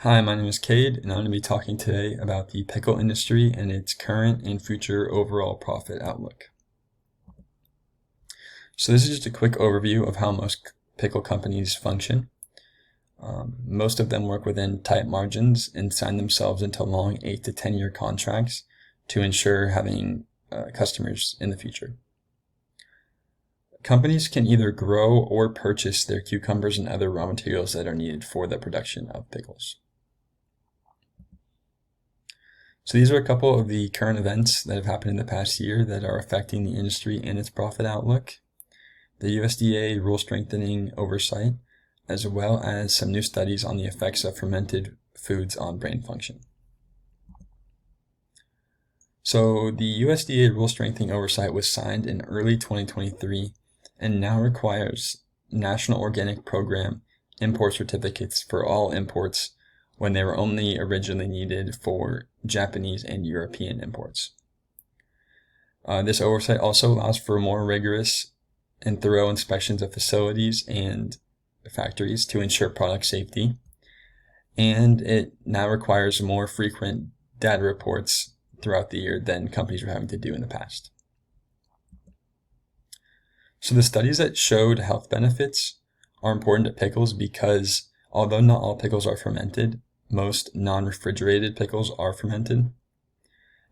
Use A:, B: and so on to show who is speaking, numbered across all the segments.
A: Hi, my name is Cade, and I'm going to be talking today about the pickle industry and its current and future overall profit outlook. So this is just a quick overview of how most pickle companies function. Most of them work within tight margins and sign themselves into long 8 to 10 year contracts to ensure having customers in the future. Companies can either grow or purchase their cucumbers and other raw materials that are needed for the production of pickles. So these are a couple of the current events that have happened in the past year that are affecting the industry and its profit outlook. The USDA rule strengthening oversight, as well as some new studies on the effects of fermented foods on brain function. So the USDA rule strengthening oversight was signed in early 2023 and now requires National Organic Program import certificates for all imports when they were only originally needed for Japanese and European imports. This oversight also allows for more rigorous and thorough inspections of facilities and factories to ensure product safety, and it now requires more frequent data reports throughout the year than companies were having to do in the past. So the studies that showed health benefits are important to pickles because although not all pickles are fermented, most non-refrigerated pickles are fermented.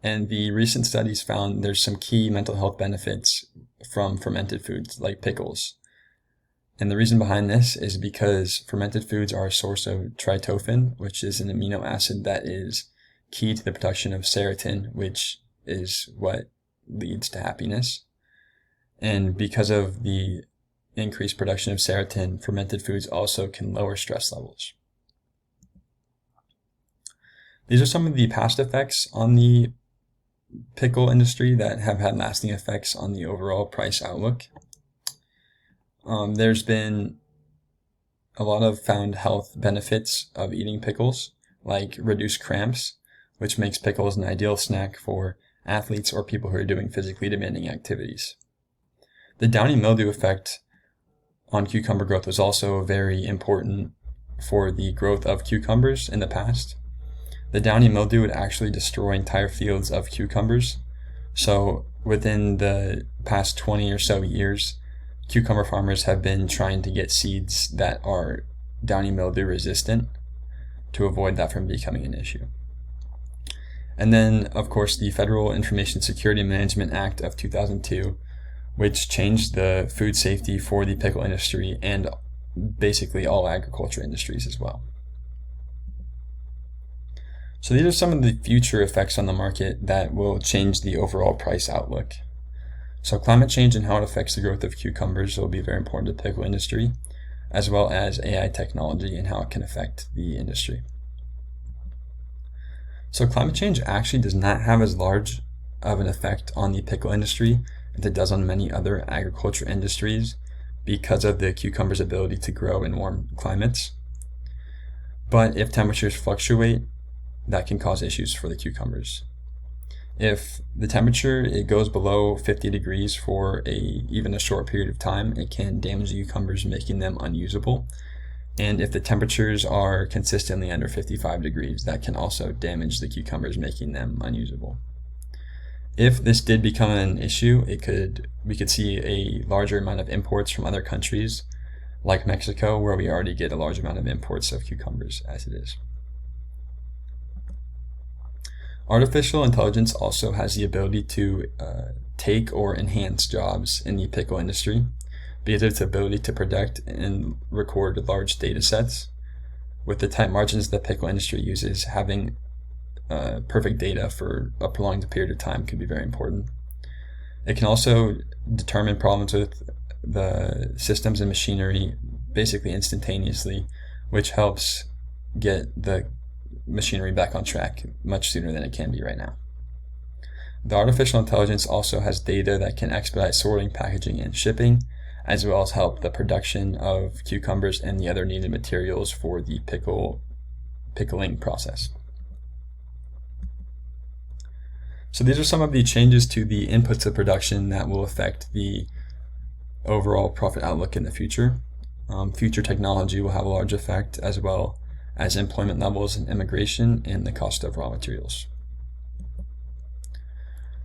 A: And the recent studies found there's some key mental health benefits from fermented foods like pickles. And the reason behind this is because fermented foods are a source of tryptophan, which is an amino acid that is key to the production of serotonin, which is what leads to happiness. And because of the increased production of serotonin, fermented foods also can lower stress levels. These are some of the past effects on the pickle industry that have had lasting effects on the overall price outlook. There's been a lot of found health benefits of eating pickles, like reduced cramps, which makes pickles an ideal snack for athletes or people who are doing physically demanding activities. The downy mildew effect on cucumber growth was also very important for the growth of cucumbers in the past. The downy mildew would actually destroy entire fields of cucumbers. So within the past 20 or so years, cucumber farmers have been trying to get seeds that are downy mildew resistant to avoid that from becoming an issue. And then, of course, the Federal Information Security Management Act of 2002, which changed the food safety for the pickle industry and basically all agriculture industries as well. So these are some of the future effects on the market that will change the overall price outlook. So climate change and how it affects the growth of cucumbers will be very important to the pickle industry, as well as AI technology and how it can affect the industry. So climate change actually does not have as large of an effect on the pickle industry as it does on many other agriculture industries because of the cucumber's ability to grow in warm climates. But if temperatures fluctuate, that can cause issues for the cucumbers. If the temperature goes below 50 degrees for even a short period of time, it can damage the cucumbers, making them unusable. And if the temperatures are consistently under 55 degrees, that can also damage the cucumbers, making them unusable. If this did become an issue, we could see a larger amount of imports from other countries, like Mexico, where we already get a large amount of imports of cucumbers as it is. Artificial intelligence also has the ability to take or enhance jobs in the pickle industry because of its ability to predict and record large data sets. With the tight margins the pickle industry uses, having perfect data for a prolonged period of time can be very important. It can also determine problems with the systems and machinery basically instantaneously, which helps get the machinery back on track much sooner than it can be right now. The artificial intelligence also has data that can expedite sorting, packaging, and shipping, as well as help the production of cucumbers and the other needed materials for the pickling process. So these are some of the changes to the inputs of production that will affect the overall profit outlook in the future. Future technology will have a large effect, as well as employment levels and immigration and the cost of raw materials.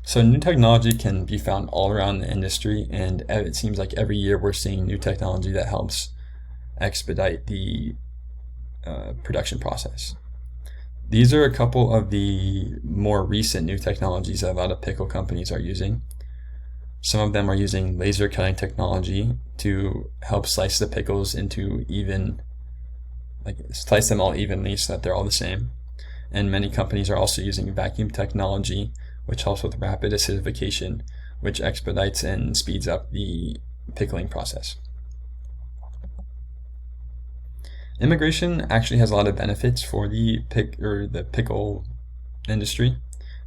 A: So new technology can be found all around the industry, and it seems like every year we're seeing new technology that helps expedite the production process. These are a couple of the more recent new technologies that a lot of pickle companies are using. Some of them are using laser cutting technology to help slice the pickles into slice them all evenly so that they're all the same. And many companies are also using vacuum technology, which helps with rapid acidification, which expedites and speeds up the pickling process. Immigration actually has a lot of benefits for the pickle industry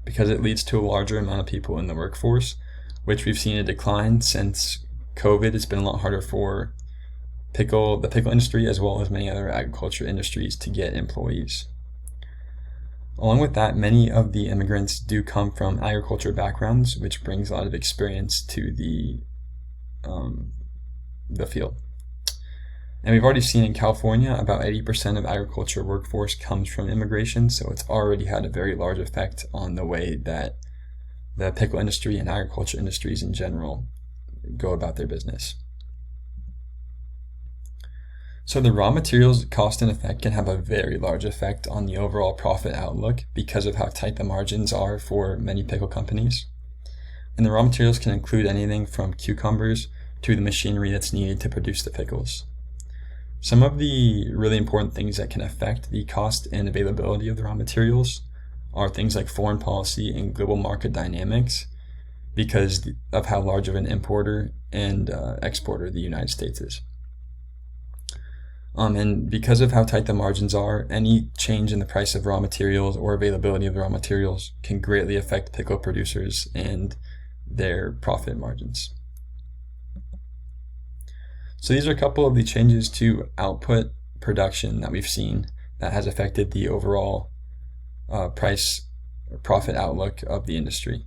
A: because it leads to a larger amount of people in the workforce, which we've seen a decline since COVID. It's been a lot harder for the pickle industry as well as many other agriculture industries to get employees. Along with that, many of the immigrants do come from agriculture backgrounds, which brings a lot of experience to the field. And we've already seen in California, about 80% of agriculture workforce comes from immigration, so it's already had a very large effect on the way that the pickle industry and agriculture industries in general go about their business. So the raw materials cost and effect can have a very large effect on the overall profit outlook because of how tight the margins are for many pickle companies. And the raw materials can include anything from cucumbers to the machinery that's needed to produce the pickles. Some of the really important things that can affect the cost and availability of the raw materials are things like foreign policy and global market dynamics because of how large of an importer and exporter the United States is. And because of how tight the margins are, any change in the price of raw materials or availability of the raw materials can greatly affect pickle producers and their profit margins. So these are a couple of the changes to output production that we've seen that has affected the overall price or profit outlook of the industry.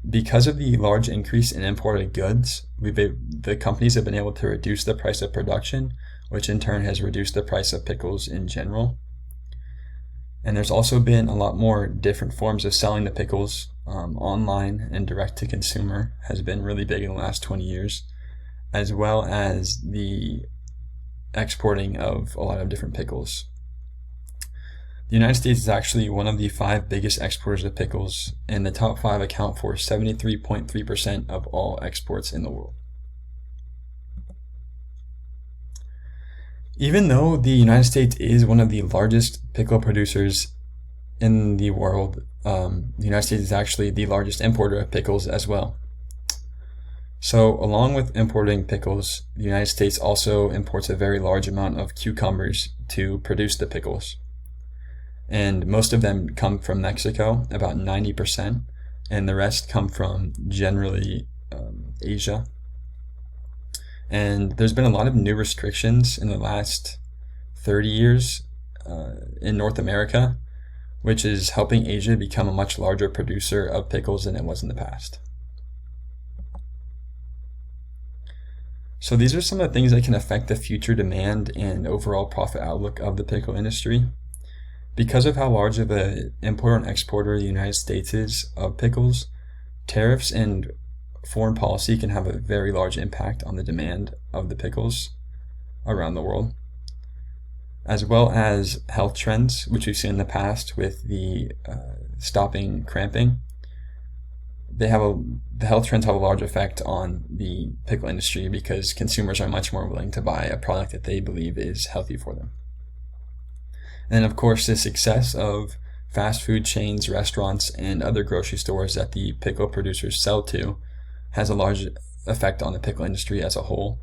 A: Because of the large increase in imported goods, the companies have been able to reduce the price of production, which in turn has reduced the price of pickles in general. And there's also been a lot more different forms of selling the pickles. Online and direct to consumer has been really big in the last 20 years, as well as the exporting of a lot of different pickles. The United States is actually one of the 5 biggest exporters of pickles, and the top 5 account for 73.3% of all exports in the world. Even though the United States is one of the largest pickle producers in the world, the United States is actually the largest importer of pickles as well. So along with importing pickles, the United States also imports a very large amount of cucumbers to produce the pickles. And most of them come from Mexico, about 90%, and the rest come from generally Asia. And there's been a lot of new restrictions in the last 30 years in North America, which is helping Asia become a much larger producer of pickles than it was in the past. So these are some of the things that can affect the future demand and overall profit outlook of the pickle industry. Because of how large of an importer and exporter the United States is of pickles, tariffs and foreign policy can have a very large impact on the demand of the pickles around the world, as well as health trends, which we've seen in the past with the stopping cramping. The health trends have a large effect on the pickle industry because consumers are much more willing to buy a product that they believe is healthy for them. And of course, the success of fast food chains, restaurants, and other grocery stores that the pickle producers sell to has a large effect on the pickle industry as a whole.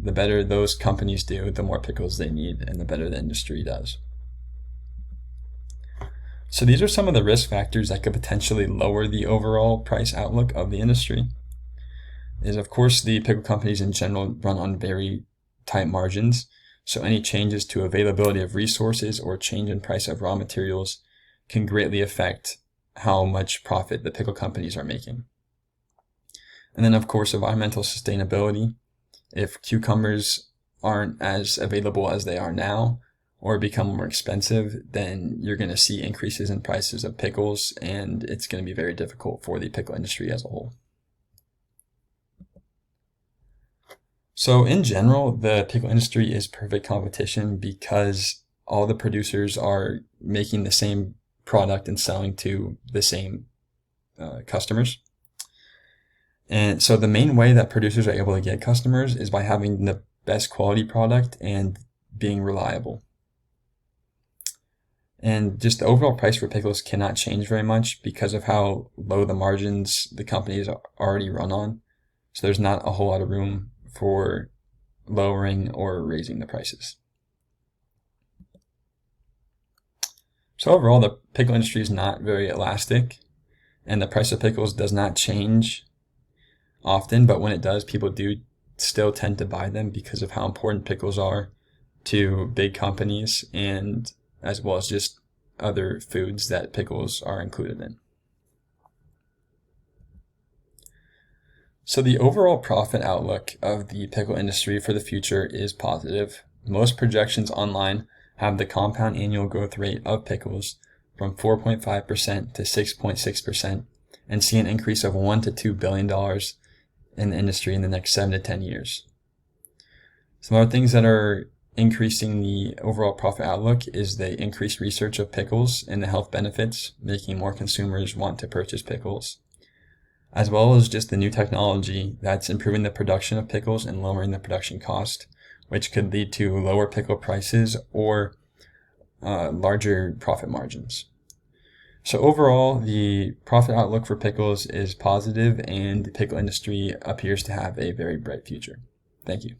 A: The better those companies do, the more pickles they need, and the better the industry does. So these are some of the risk factors that could potentially lower the overall price outlook of the industry. Of course, the pickle companies in general run on very tight margins, so any changes to availability of resources or change in price of raw materials can greatly affect how much profit the pickle companies are making. And then, of course, environmental sustainability. If cucumbers aren't as available as they are now, or become more expensive, then you're going to see increases in prices of pickles, and it's going to be very difficult for the pickle industry as a whole. So in general, the pickle industry is perfect competition because all the producers are making the same product and selling to the same customers. And so the main way that producers are able to get customers is by having the best quality product and being reliable. And just the overall price for pickles cannot change very much because of how low the margins the companies already run on. So there's not a whole lot of room for lowering or raising the prices. So overall, the pickle industry is not very elastic, and the price of pickles does not change often, but when it does, people do still tend to buy them because of how important pickles are to big companies, and as well as just other foods that pickles are included in. So the overall profit outlook of the pickle industry for the future is positive. Most projections online have the compound annual growth rate of pickles from 4.5% to 6.6% and see an increase of $1 to $2 billion in the industry in the next 7 to 10 years. Some other things that are increasing the overall profit outlook is the increased research of pickles and the health benefits, making more consumers want to purchase pickles, as well as just the new technology that's improving the production of pickles and lowering the production cost, which could lead to lower pickle prices or larger profit margins. So overall, the profit outlook for pickles is positive, and the pickle industry appears to have a very bright future. Thank you.